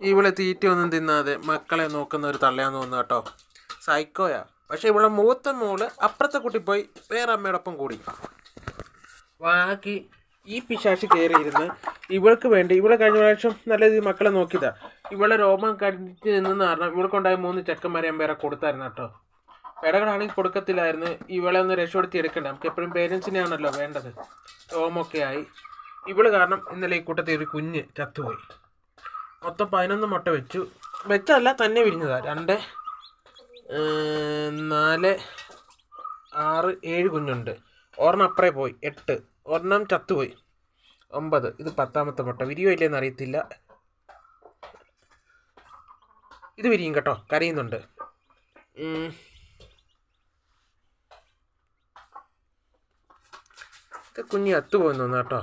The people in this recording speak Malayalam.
ഇവളെ തീറ്റയൊന്നും തിന്നാതെ മക്കളെ നോക്കുന്ന ഒരു തള്ളയാന്ന് തോന്നുന്നു കേട്ടോ. സൈക്കോയാ. പക്ഷേ ഇവിടെ മൂത്ത മോള് അപ്പുറത്തെ കുട്ടി പോയി വേറെ അമ്മയോടൊപ്പം കൂടി. ബാക്കി ഈ പിശാശി കയറിയിരുന്ന് ഇവൾക്ക് വേണ്ടി ഇവളെ കഴിഞ്ഞ പ്രാവശ്യം നല്ല രീതിയിൽ മക്കളെ നോക്കിയതാ. ഇവളെ രോമം കടിച്ച് നിന്നെന്ന് പറഞ്ഞാൽ ഇവൾക്കുണ്ടായ 3 ചെക്കന്മാരെ വേറെ കൊടുത്തായിരുന്നു കേട്ടോ. പെടകളാണെങ്കിൽ കൊടുക്കത്തില്ലായിരുന്നു. ഇവളെ ഒന്ന് രക്ഷപ്പെടുത്തി എടുക്കണ്ട. നമുക്ക് എപ്പോഴും പേരൻസിനെയാണല്ലോ വേണ്ടത്. രോമൊക്കെ ആയി. ഇവള് കാരണം ഇന്നലെ ഈ കൂട്ടത്തിൽ ഒരു കുഞ്ഞ് ചത്തുപോയി. മൊത്തം 11 മുട്ട വെച്ചല്ല തന്നെ വിരിഞ്ഞതാണ്. 2, 4, 6, 7 കുഞ്ഞുണ്ട്. ഒരെണ്ണം അപ്പറേ പോയി 8, ഒരെണ്ണം ചത്തുപോയി 9. ഇത് 10ാമത്തെ മുട്ട. വിരിയോ ഇല്ലേന്ന് അറിയത്തില്ല. ഇത് വിരിയും കേട്ടോ. കരയുന്നുണ്ട്. ഇത് കുഞ്ഞ് ചത്തുപോയെന്ന് തോന്നുന്നു കേട്ടോ.